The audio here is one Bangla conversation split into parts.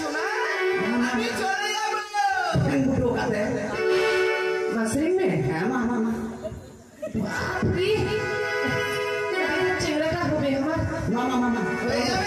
শোনা আমি চলে যাব বুড়ো কাতে মাসরিন মে হ্যাঁ মা মা মা বাপরে চেহারাটা হবে আমার মা মা মা হয়ে যাবে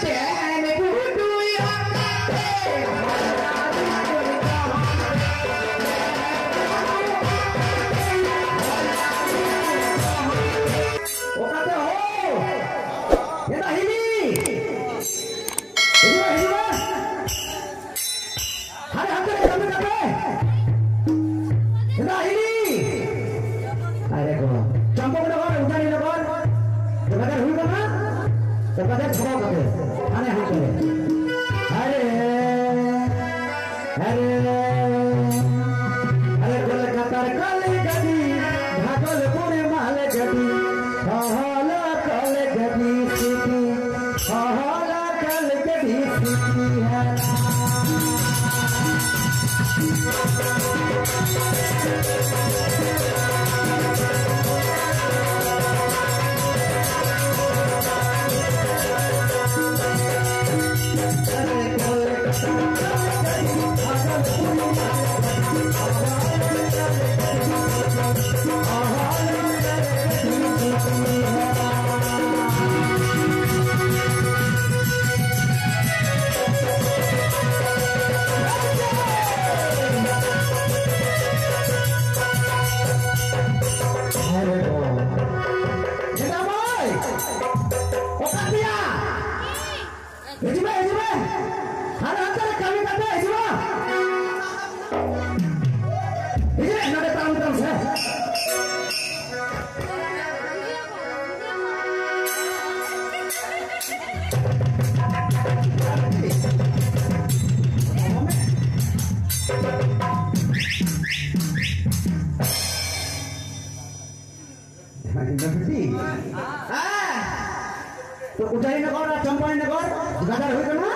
तो उठाई नगर और चंपाई नगर गादार हुई ना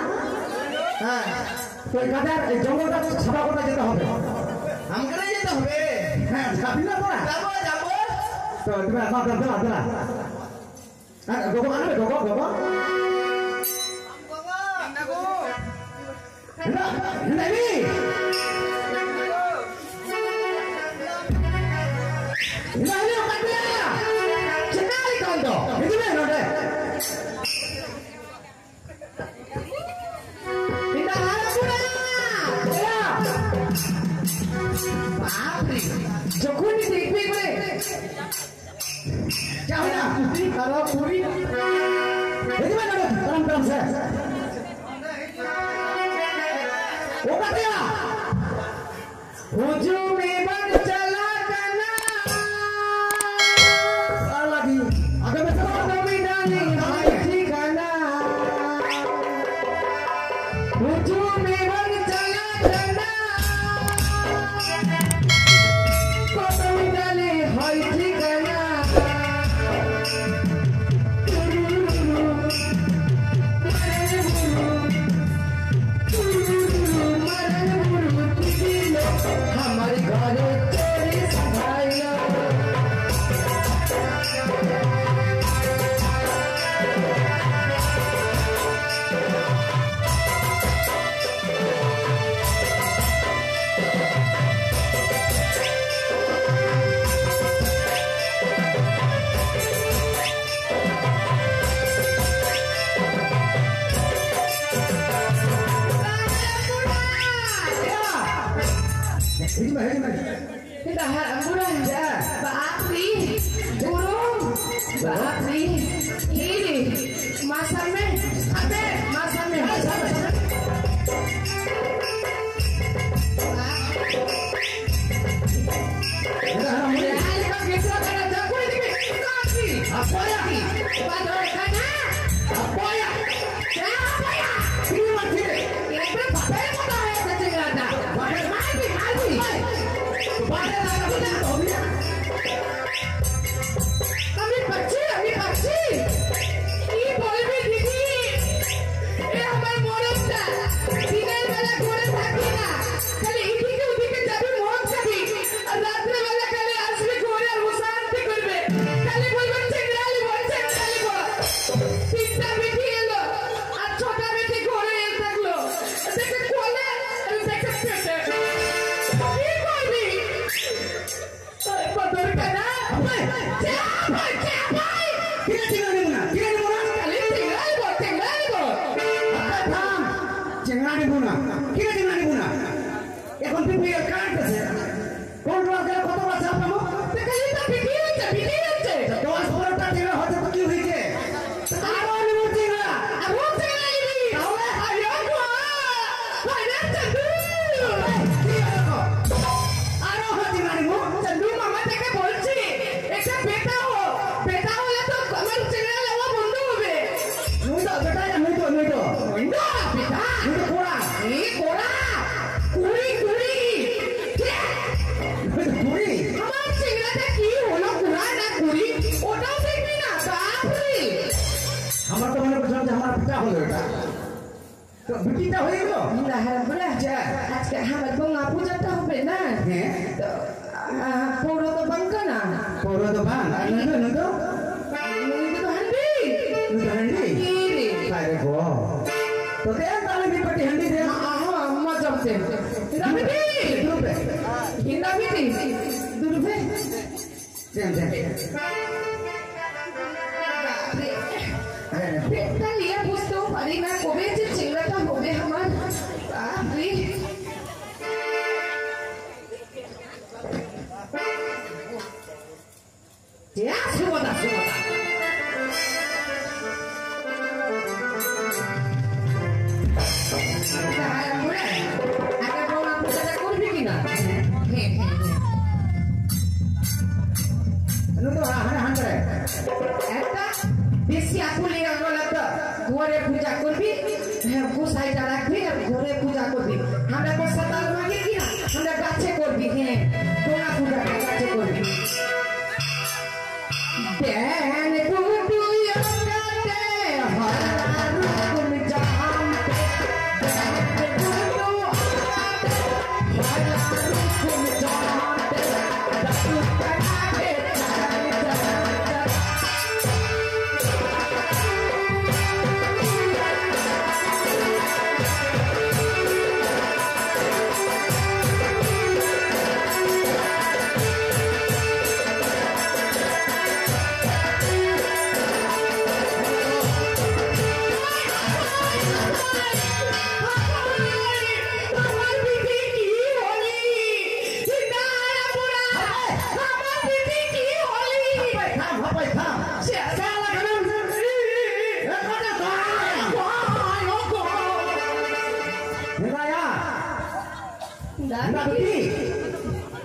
হ্যাঁ तो गादार जंगल का छापा करना जेता হবে আমগরে যেতে হবে হ্যাঁ যাবি না তোরা যাব যাব তো তুমি আমার দাদা দাদা আর গোগো আনবে গোগো গোগো বাবা নাগো না নেবি নাইলে কাটিয়া চিনাই কান্দো এদিকে নড়ে পিতা হারাপুরা বাপরে যখনই দেখবি করে যাও না তুই খারাপ পুরি এদিকে নড়ে কাম কাম সে ओ काटिया हुजूम में बन चला करना लगी आगे में चला नवी डाली हाय ठिकाना हुजूम में बन चला करना नवी डाली हाय ठिकाना हमारे घरे तेरी सफाइया Kita harap murah ya, Bakri, burung, Bakri, ini masame, ade masame, apa ya? Padahal kana, apa ya? Siapa ya? Ini mati. Ini berapa ya modal ya kecilnya? Padahal mati. আমি পাচ্ছি কি বলবি দিদি চেংড়া নিব না কি চেংড়া নিব না এখন পিপি কারেন্ট আছে কোন রাতে কত বাচ্চা পাবো দেখালি তো বিক্রি হচ্ছে 10-12টা চেংড়া হতে তো কি হইছে আরো নিব চেংড়া আর ও চেংড়া নিবি তাহলে আরে গো আরে চন্দু আরো চেংড়া নিব চন্দু মামা থেকে বলছি একটা বেটা হলে তো আমার চেংড়া নেওয়া বন্ধ হবে নুই তো বেটা নুই তো না বেটা নুই তো কোড়া এই কোড়া কুড়ি পুরি আমার চেংড়াটা কি হলো কুড়া না কুড়ি ওটাও দেখবি না বাপরে আমার তো মনে করছিলাম যে আমার পিতা হলো এটা তো বিটিটা হয়ে গেল না হ্যাঁ বলে আজকে আমার গঙ্গা পূজাটা হবে না হ্যাঁ তো পৌর তো বাঙ্কা না পড়ো তো বান আর নই তো মুই তো হান্ডি নুই তো হান্ডি রে আরে গো তো দে তাহলে বিপটি হান্ডি দে আম্মা জমতে দাবিটি দুবে হিন্দাবিটি দুরুফে দেন দেন পেটটা নিয়ে বুঝতেও পারি না কবে যে চেংড়াটা হবে আমার বাপরে সুবদা আগে বলা পূজাটা করবি কিনা হ্যাঁ নুই তো হান করে একটা বেশি আকুলি গেলে তো ঘরে পূজা করবি হ্যাঁ গোসাইটা রাখবি আর ঘরে পূজা করবি আমরা তো সাতাল মাগে কিনা আমরা গাছে করবি হ্যাঁ তোরা পূজাটা গাছে করবি দেন কুটু ইয়ঙ্গাতে হরারু কুম জামতে দেন কুটু ইয়ঙ্গাতে হরারু কুম জামতে দাতু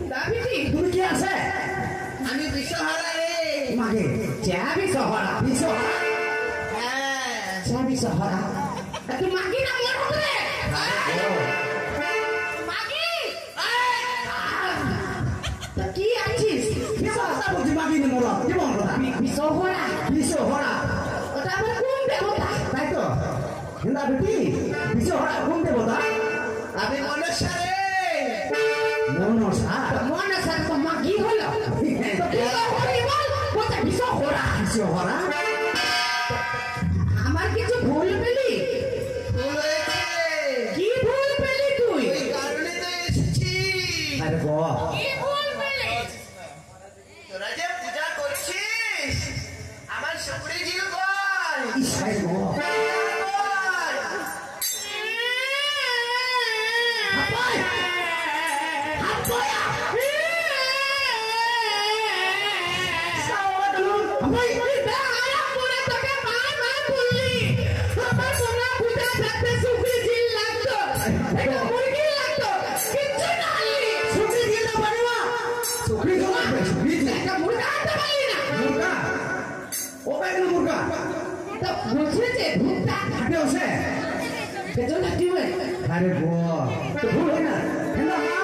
কানাকে তুমি কি আছে আমি বিশ্বহারা রে মাগে Jabi Sahara. হ্যাঁ Jabi Sahara. Itu maki nak yang hote. Maki. Taki acis. Bisa tak boleh magi ni mula. Di mana dah? Bisohora. Bisa hora. Otak apa kumbe hota. Baik tu. Hendak beti. Bisa hora pun dia bola. আমি মনসা রে Monosa. Mana satu maki hola. Bisohori bol. Kota bisohora. Bisa hora. আমার কিছু ভুল পেলি ভুল হয়েছে কি ভুল পেলি তুই ওই কারণে তো এসেছি Ada gua. কি ভুল পেলি তোরা যে পূজা করছিস আমার শুকরি ঝিল কর Isai gua. Apoy! Apoy! Sawa dulu. Apoy! Anak punya toke mar pulli. Apa sono puja satte sukri jil lagto. Eta murgi lagto. Kichu nali. Sukri dia tak bagaimana? Sukri tu apa? Sukri tu. Eta murga anta bali na. Murga. Oh, baik tu murga. Eta bulse je bhutta. Ada usah. Betul lah diwe. Ada gua. Tu bulu na. Hendak ma.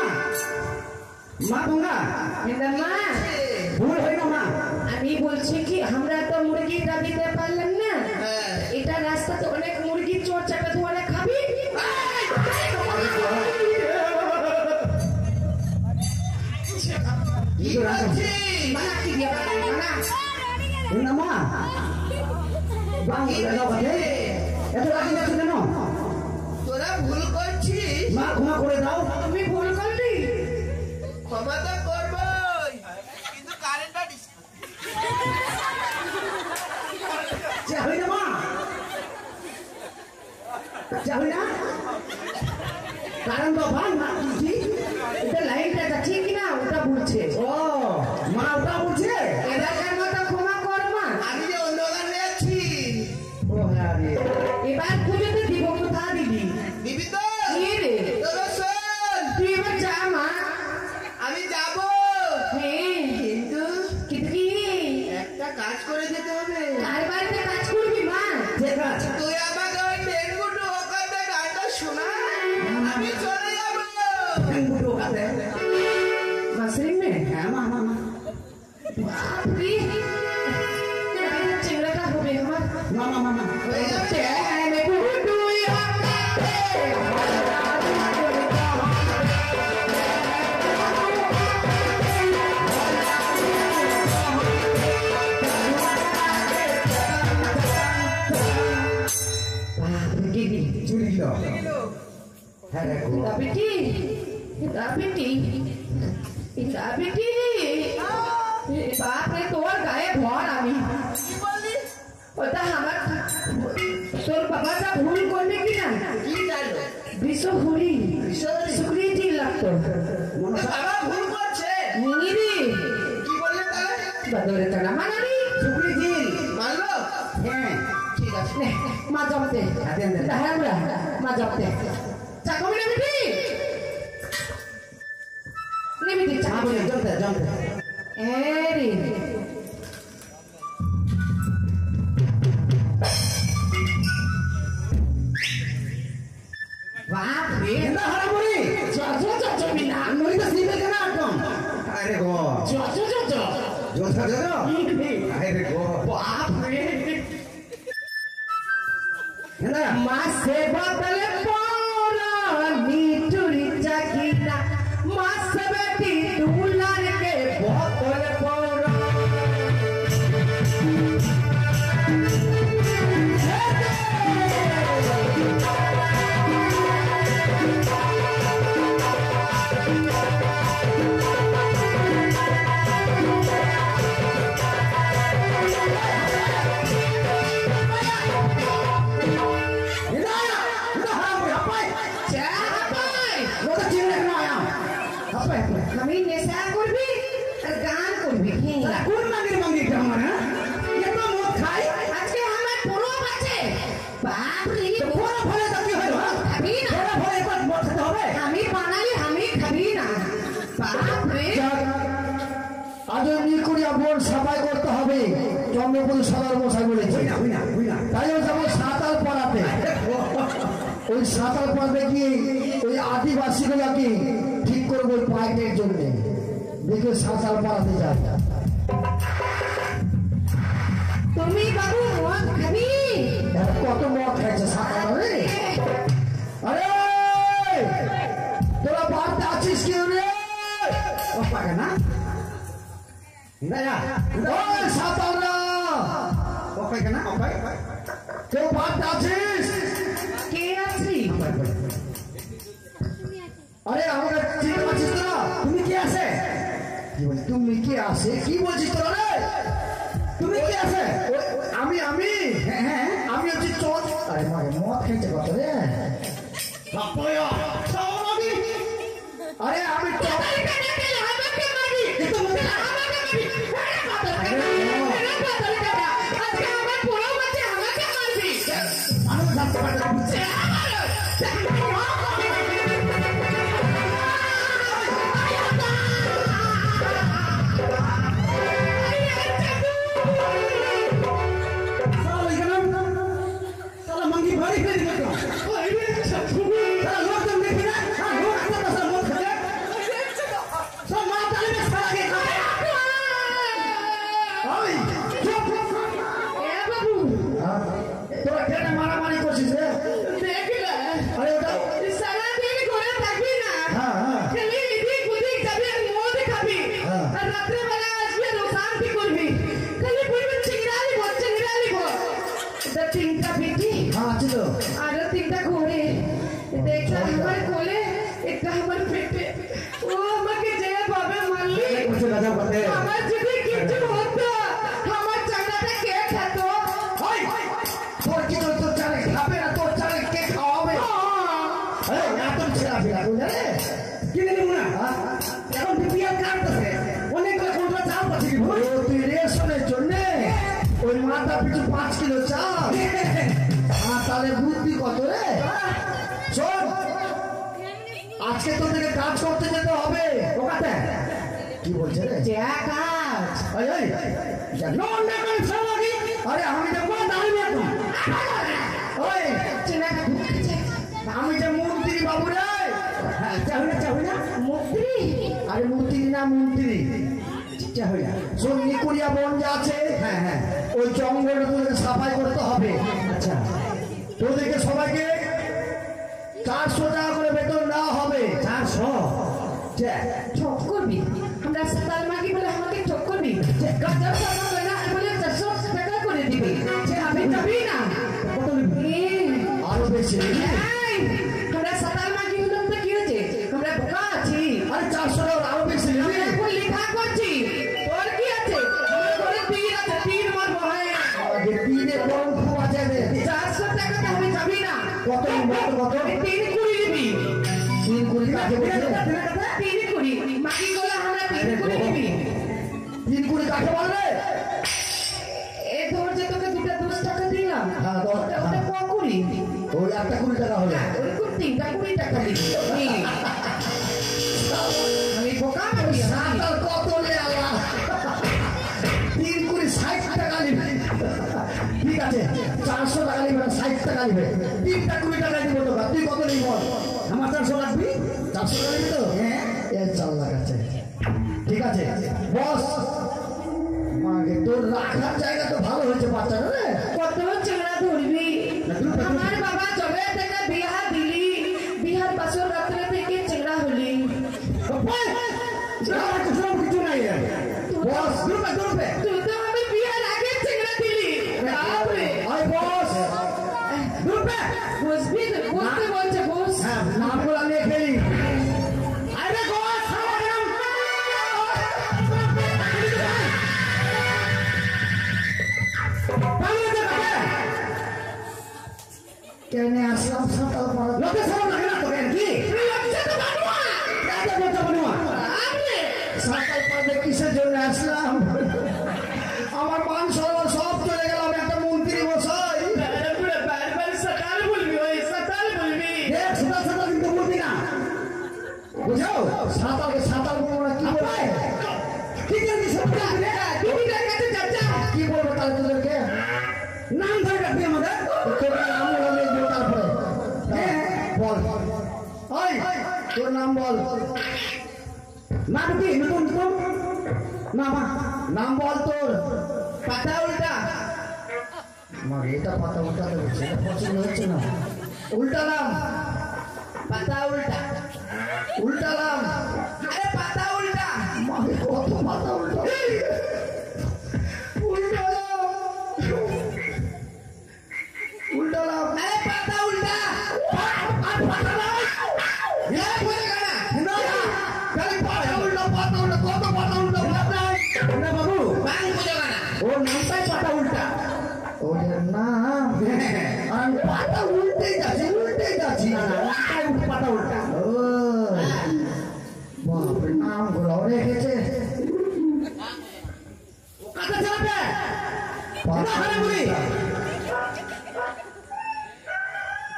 Ma bunga. Eta ma. Bulu hendak ma. আমি বলছি কি আমরা তো মুরগিটা দিতে পারলাম না হ্যাঁ। এটা রাস্তাতে অনেক মুরগি চোর চাপে ধরে খাবি Itu rasa. মানা কি দিয়া মানা Hendak ma. Bang, sudah tahu kan? Itu lagi nak sudah no. তোরা ভুল করছিস Ma, guna kore tahu. তুমি ভুল করলি ক্ষমা তো করবই কিন্তু কারেন্টটা Jauh na ma. Jauh na. কারণ বাবা না কি এটা লাইনটা ঠিক না ওটা বলছে ও মা ওটা বলছে এবারকার মতো ক্ষমা কর মা আমি যে অন্য গানে যাচ্ছি ও হ্যাঁ রে এবার পুজোতে দিব কোথা দিবি দিবি তো কি রে তোরা শোন তুই এবার যা মা আমি যাব হ্যাঁ কিন্তু কি একটা কাজ করে যেতে হবে কার বাড়িতে কাজ করবি মা ঠিক আছে তুই আমাকে ওই টেনগুটো ওখানে গানটা শোনা আমি চলে যাব বুড়ো কাতে মাসরিন মে হ্যাঁ মা মা মা কি চেংড়াটা হবে আমার মা মা মা হয়ে যাবে আমি বুডুই চুরি দিল হ্যাঁ রে গো বাপরে তোর গায়ে ভর আমি কি বললি ওটা আমার তোর বাবাটা ভুল করলে কি না কি জানো বিশ্বহুরি বিশ্বহুরি? সুকৃতি লাগতো বাবা ভুল করছে নিবি কি বললে তাহলে বদলে তারা মানাবি চুরি দিল মানলো হ্যাঁ ঠিক আছে নে মা জমতে হ্যাঁ বুড়া মা জমতে চাকমি নেবি নেবি মা চাকমি বলে জমতে জমতে এরি বাপ রে এটা হারা বলি জমি না নই তো সিবে কেন একদম আরে গো জোসা জোসা আরে গো বাপ রে না মাসে বদলে পড়া নিটুরি চাকিনা মাস বেটি দুলার কে বদলে পড়া এটা এটা হারা বলি আপাই চাপাই ওটা চিনে না আয়া আপাই আপাই আমি নেশা করবি আর গান করবি কোন মাগির মাগি কেমন হ্যাঁ এত মদ খাই আজকে আমার পরব আছে বাপ রে বড় ফলে তো কি হলো খাবি না বড় ফলে একবার মদ খেতে হবে আমি বানালি আমি খাবি না বাপ রে আজ নিকুড়িয়া বোন সাফাই করতে হবে চন্দ্রপুর সদর মশাই বলেছে হই না তাই জন্য যাবো সাঁতার পড়াতে ওই সাঁতার পড়াতে গিয়ে ওই আদিবাসীগুলোকে ঠিক করবো ওই পাইপের জন্য দেখে সাঁতার পড়াতে যায় তুমি বাবু মদ খাবি কত মদ খাইছে সাঁতার রে আরে তোরা বাড়তে আছিস কেউ রে পাকে না ওই সাঁতাররা ওপাই কেনা ওপাই কেউ বাড়তে আছিস কে আছি আরে আমাকে চিনতে পারছিস তোরা তুমি কি আছে কি বলছিস তুমি কি আসে কি বলছিস তোরা রে তুমি কি আছে আমি আমি হ্যাঁ হ্যাঁ আমি হচ্ছি চোর আরে মারে মদ খেয়েছে কত রে আরে আমি চোর মানুষ জানতে পারছে साला मंगी भारी कर दिया तो साला लोग तुम देखी ना हां लोग अपना पैसा मत खा এত ছেড়া ফেরা বুঝলে কিনে নিব না এখন বিপিএল কার্ড আছে অনেকগুলো কোনটা চাল পাচ্ছি তুই রেশনের জন্য ওই মাথা পিছু 5 কিলো চাল তাহলে বুদ্ধি কত রে শোন আজকে তোদেরকে কাজ করতে যেতে হবে ওকাতে কি বলছে রে যে কাজ আরে আমি তো কোন দাঁড়িয়ে এখন ওই আমি যে মন্ত্রী বাবু রে চাহুই না মন্ত্রী আরে মন্ত্রী না মন্ত্রী শোন নিকুড়িয়া বন যে আছে হ্যাঁ ওই জঙ্গলটা তোদেরকে সাফাই করতে হবে আচ্ছা তোদেরকে সবাইকে 400 টাকা করে বেতন দেওয়া হবে 400 ঠক করবি আমরা সাতাল মাগি বলে আমাকে ঠক করবি গাজার টাকা করে না বলে 400 টাকা করে দিবি যে আমি যাবি না কত নিবি আরো বেশি এই আমরা সাতাল মাগি হলাম তো কি হয়েছে আমরা বোকা আছি আরে 400 টাকা আরো বেশি আমরা এখন লেখা করছি তোর কি আছে আমার ঘরে তীর আছে তীর মারবো হয় আগে দিনে বরং খুব আছে রে 400 টাকা তো আমি যাবি না কত কত আমি 3 কুড়ি দিবি 3 কোটি কাকে বলছে 3 কুড়ি মাগি বলে আমরা 3 কুড়ি দিবি 3 কোটি কাকে বলবে এই ধর যে তোকে দুটো 10 টাকা দিলাম হ্যাঁ ওটা ক কুড়ি ওই একটা 20 টাকা হলো ওই তিনটা 20 টাকা দিবি আমি বোকা নাকি সাতাল কত লে আল্লাহ 3 কোটি 60 টাকা নিবে ঠিক আছে 400 টাকা নিবে 60 টাকা নিবে 3টা 20 টাকা দিব তো তুই কত নিবি বল আমার 400 লাগবে 400 টাকা নিবি তো হ্যাঁ এর 4 লাখ আছে ঠিক আছে বস মাগে তোর রাখার জায়গা তো ভালো হয়েছে বাচ্চাটা রে কত চেংড়া ধরবি আমার বাবা জবে থেকে বিহার দিলি বিহার পাশে রাত্রে থেকে চেংড়া হলি কিছু নাই বস দুরবে তুই তো আমি বিহার আগে চেংড়া দিলি বাপরে আই বস দুরবে বুঝবি বুঝতে বলছে বুঝ হ্যাঁ নামগুলো আমি খেলি আরে বস কেন আসলাম সাতাল পাড়া লোকে সব লাগে না তোকে কি সাতাল পাড়া কিসের জন্য আসলাম আমার মান সম্মান সব চলে গেল আমি একটা মন্ত্রী মশাই সকাল বলবি ওই সকাল বলবি দেখ ছোট ছোট কিন্তু বলবি না বুঝাও সাতালকে সাতাল বলবো না কি বলবে কি জানি সব রে তুমি দেখাতে যাচ্ছা কি বলবো তাহলে তোদেরকে নাম ধরে রাখবি আমাদের তোর নাম বলে দিও তারপরে বল ওই তোর নাম বল নাম কি নতুন নতুন মামা নাম বল তোর পাতা উল্টা আমার এটা পাতা উল্টাতে হচ্ছে এটা পছন্দ হচ্ছে না উল্টা নাম পাতা উল্টা উল্টা নাম আরে পাতা উল্টা মাকে কত পাতা উল্টা উল্টা নাম উল্টা নাম আরে পাতা উল্টা আর পাতা না এ বলে গানা খালি পাতা উল্টা কত পাতা উল্টা না বাবু বাং বলে গানা ওর নামটাই পাতা উল্টা ওদের নাম আমি পাতা উল্টেই যাচ্ছি না না নামটাই পাতা উল্টা ও বাপরে নাম গুলো রেখেছে কাটা চালাবে পাতা না বলি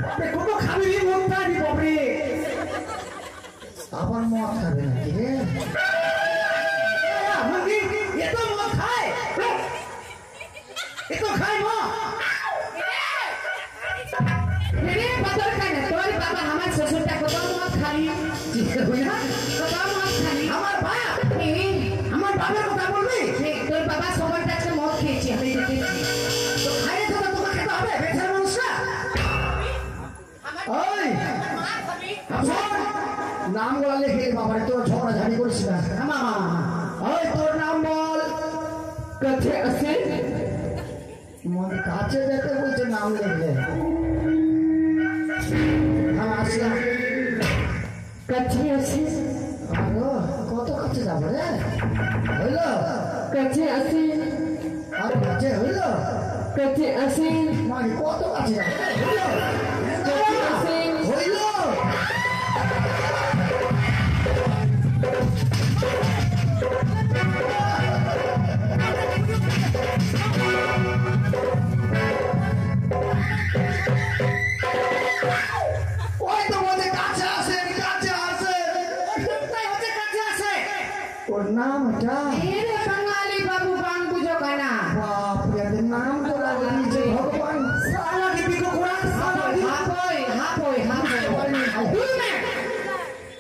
বাপরে কত খাবি রে মনটা দি বাপরে আবার মদ খাবে নাকি রে মুরগি এ তো মদ খায় এ তো খায় মদ রে পাতা খায় না তোর বাবা আমার শ্বশুরটা কত মদ খালি কত মদ খালি আমার বাপ এই আমার বাবার কথা বলবি তোর বাবা সবার কাছে মদ খেয়েছে আমি দেখেছি তো খাইয়ে তো তোমাকে খেতে হবে বেচার মানুষরা ওই নাম গুলা লিখে বাবা তোর ঝগড়া ঝাড়ি করিস না মামা ওই তোর নাম বল কাছে আছে মনে কাছে যেতে বলছে নাম লিখলে হ্যাঁ আসলাম কাছে আছে আরো কত কাছে যাবো রে হইল কাছে আছে আর কাছে হইল কাছে আছে মানে কত কাছে যাবো হইল কাছে আছে হইল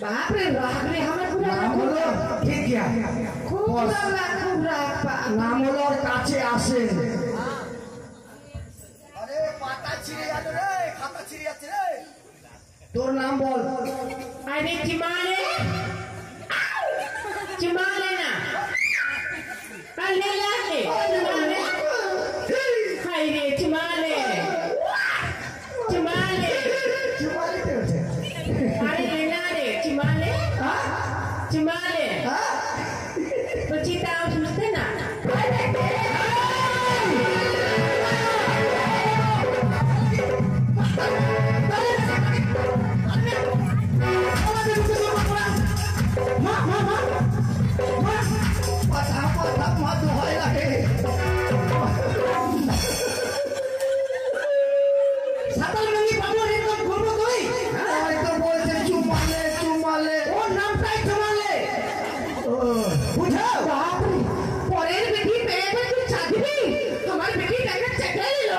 बाप रे राग रे हमें पूरा নাম হলো ঠিক গিয়া खूब राग बाप নাম হলো ওর কাছে আসেন আরে পাতা ছিঁড়ে যাচ্ছে রে, খাতা ছিঁড়ে যাচ্ছে রে। তোর নাম বল अरे चिमाले चिमाले ना अल्ले लाले चिमाले हाय रे चिमाले चिमाले চুমালিতে ওঠে अरे लेना रे चिमाले चिमाले तो चिता सुनते ना সাতাল নদী পাবো একদম করবো তুই হয়তো বলছে চুমালে চুমালে ওর নামটাই চুমালে বুঝাও পরের বেটি পেয়ে তুই চাকরি আমার বেটি টাকা চেকে নিল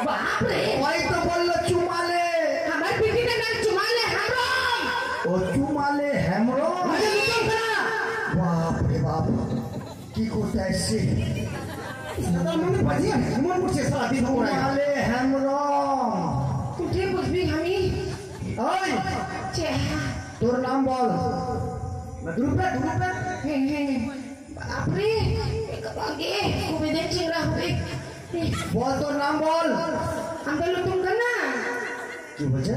বাপ রে হয়তো বললো চুমালে আমার বেটি টাকা চুমালে হারাম ও চুমালে হেমরো বাপ রে বাপ কি করতে আসছে সাতাল নদী বাজিয়ে এমন করছে সারাদিন চুমালে হেমরো তুই বুঝবি আমি ওই চেহারা তোর নাম বল গ্রুপে বাপরে আগে খুবই চিংড়া হবে বল তোর নাম বল আমরা নতুন না কি বলছে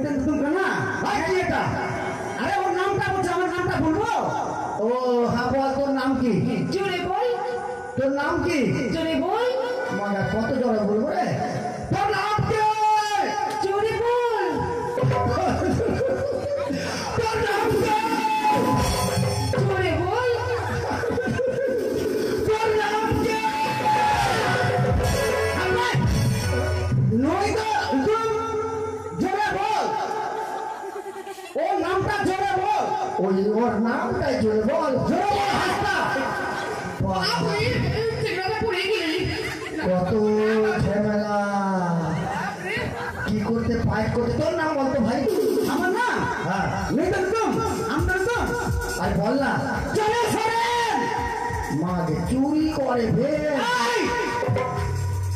নতুন না ভাই কি এটা আরে ওর নামটা বলছে আমার নামটা বলবো ও হ্যাঁ বল তোর নাম কি জোরে বল তোর নাম কি জোরে বল মানে কত জোরে বলবো রে তোর নাম কি জোরে বল তোর নাম কি জোরে বল তোর নাম কি নই তো জোরে বল ওর নামটা জোরে বল ওই ওর নামটাই জোরে বল জোরে বল হাসটা আপনি চিংড়াটা পড়ে গেলি কত ঝামেলা কি করতে ফাইট করতে তোর নাম বলতো ভাই আমার না হ্যাঁ আমরা তো আর বল না চলে সরেন মাঝে চুরি করে ভাই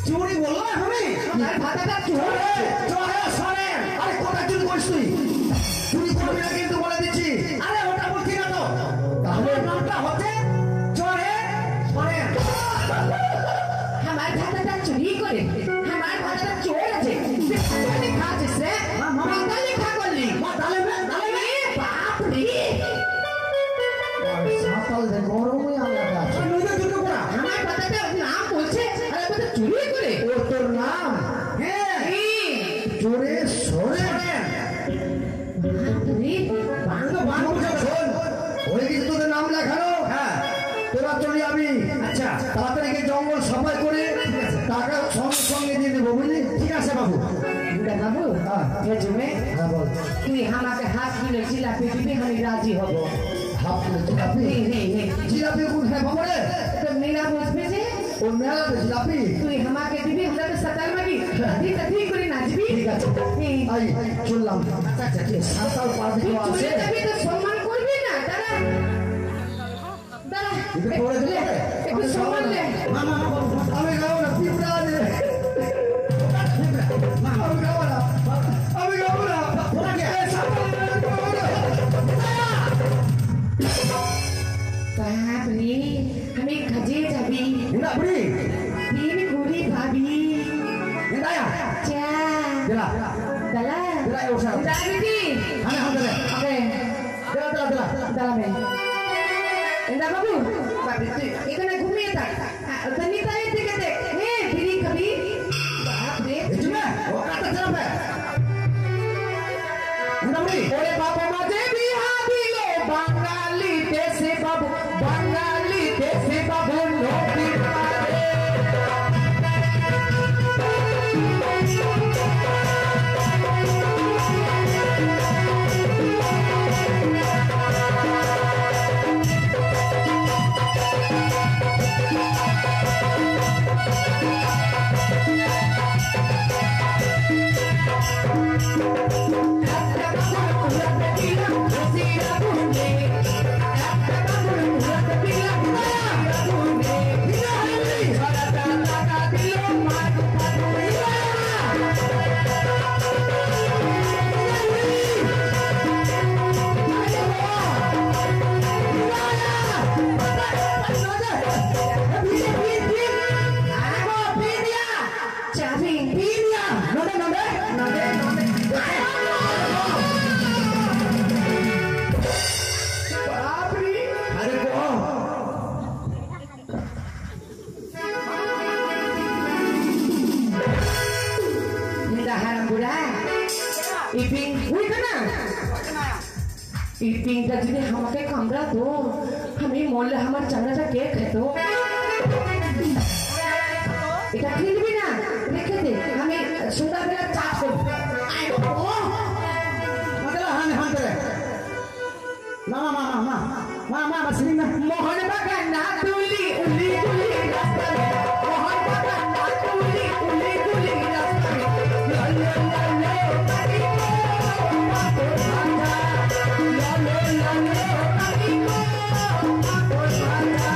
চুরি বললো আমি আমার ভাতাটা চোরে চলে সরেন আরে কোথা চুরি করিস তুই চুরি করবি না কিন্তু বলে দিচ্ছি আরে ওটা বলছি না তো তাহলে নামটা হচ্ছে চলে সরেন আমার ভাতাটা চুরি করে আমার ভাতাটা চোর আছে খাচ্ছিস রে মাথা লেখা করলি বাপ রে সকাল থেকে গরমে আলাদা আছে আমার ভাতাটা নাম বলছে আর আমি চুরি করে ও তোর নাম হ্যাঁ এই জোরে সরে ওই কিন্তু তোদের নাম লেখানো হ্যাঁ তোরা চলে যাবি আচ্ছা তাড়াতাড়ি গিয়ে জঙ্গল সাফাই করে টাকা সঙ্গে সঙ্গে দিয়ে দেবো বুঝলি ঠিক আছে বাবু বাবু হ্যাঁ জমে হ্যাঁ বল তুই আমাকে হাত দিলে জিলাপি দিবি আমি রাজি হব হাফ প্লেট জিলাপি জিলাপি কোথায় বাবু রে তো মেলা বুঝবে যে ওর মেলাতে জিলাপি তুই আমাকে দিবি আমরা তো সকাল মাগি ঠিক আছে ঠিক করে নাচবি ঠিক আছে আই চললাম আচ্ছা আচ্ছা ঠিক আছে সাঁতাল পার দিকে আছে চলে যাবি তো সম্মান করবি না দাঁড়া দাঁড়া এটা করে দিলে একটু সম্মান দে আমি গাবো না পিঁপড়া দে আমি গাবো না আমি গাবো না বাপরে আমি কাজে যাবি না বুড়ি দিন ঘুরি ভাবি দায়া চা দিলা দালা দিলা ওসা দাবিটি আমি হাত দে ওকে দিলা দিলা দিলা দাঁড়াবে এন্দা বাবু বাবু তুই এখানে ঘুমিয়ে থাক ওখানে তাই থেকে দেখ হ্যাঁ ফিরি খাবি বাপরে এজমে ও কাটা চালাবে না বুড়ি ওরে বাবা মাঝে বিহা দিল বাঙালি দেশে বাবু বাঙালি দেশে বাবু নদী পারে না এই তিনটা যদি আমাকে কামড়াতো আমি মরলে আমার চামড়াটা কে খেত এটা খেলবি না রেখে দে আমি সন্ধ্যাবেলা চা করবো মোহন বাগান না তুলি উলি তুলি রাস্তা মোহন বাগান না তুলি উলি তুলি রাস্তা লালো লালো কাটি মাতোর ভাঙা লালো লালো কাটি মাতোর ভাঙা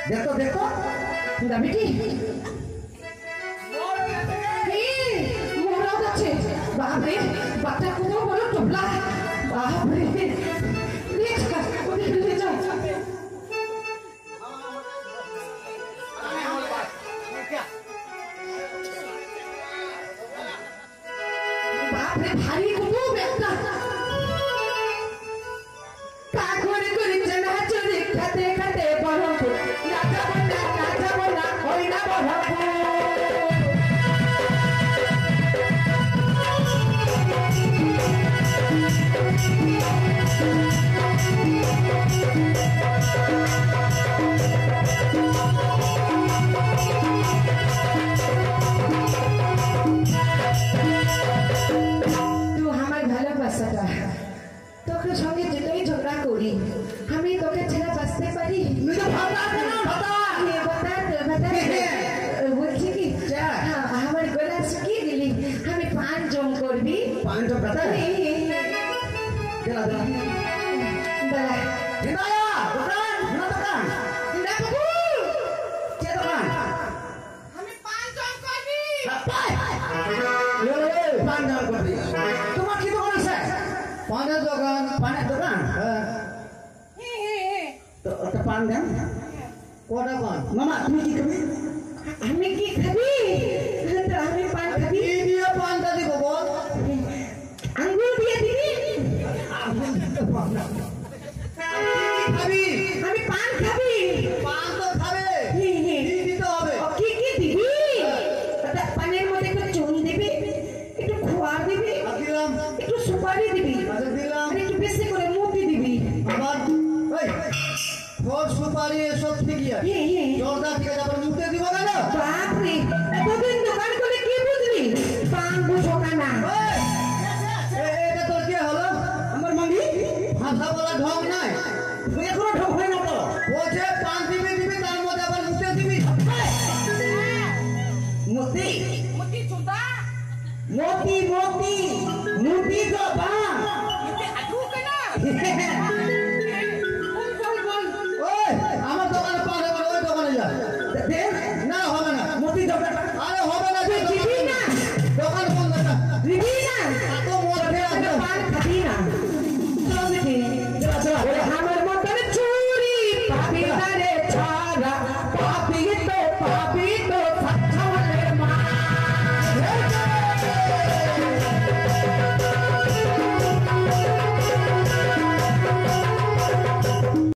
देखो देखो बेटी मोरा যাচ্ছে বাপ রে বাচ্চা কত বড় টুপলা বাপ রে লেখা ওদের দিকে যাও বাপ রে ভারী কত ব্যথা কা করে করে জানা চলে খাতে খাতে বড় রাজা বলা ওই না বড় তোকে সঙ্গে যেটাই ঝগড়া করি আমি তোকে ছেড়ে বাঁচতে পারি বলছি কি আমার গলা শুকিয়ে গেলি আমি পান জম করবি তোমার কি দোকান আছে পানের দোকান পানের দোকান তো একটা পান দেন কটা পান মামা তুমি কি খাবি আমি কি খাবি আমি পান খাবি দিয়ে পানটা দিব বল আঙ্গুর দিয়ে দিবি খাবি আমি পান খাবি পান তো খাবে দিতে হবে কি কি দিবি পানের মধ্যে একটু চুন দিবি একটু খোয়া দিবি দিলাম একটু সুপারি দিবি দিলাম একটু বেশি করে মুতি দিবি আবার ফল সুপারি এসব ঠিকই আছে জর্দা ঠিক আছে আবার মুখে দিব কেন বাপরে এতদিন দোকান করে কি বুঝলি পান বুঝো না এটা তোর কি হলো আমার মামি ভাষা বলা ঢং নাই এখনো ঢং হয় না তো বলছে পান দিবি দিবি তার মধ্যে আবার মুখে দিবি মতি মতি চুদা মতি মতি মুতি তো বা মতি আঠু কেনা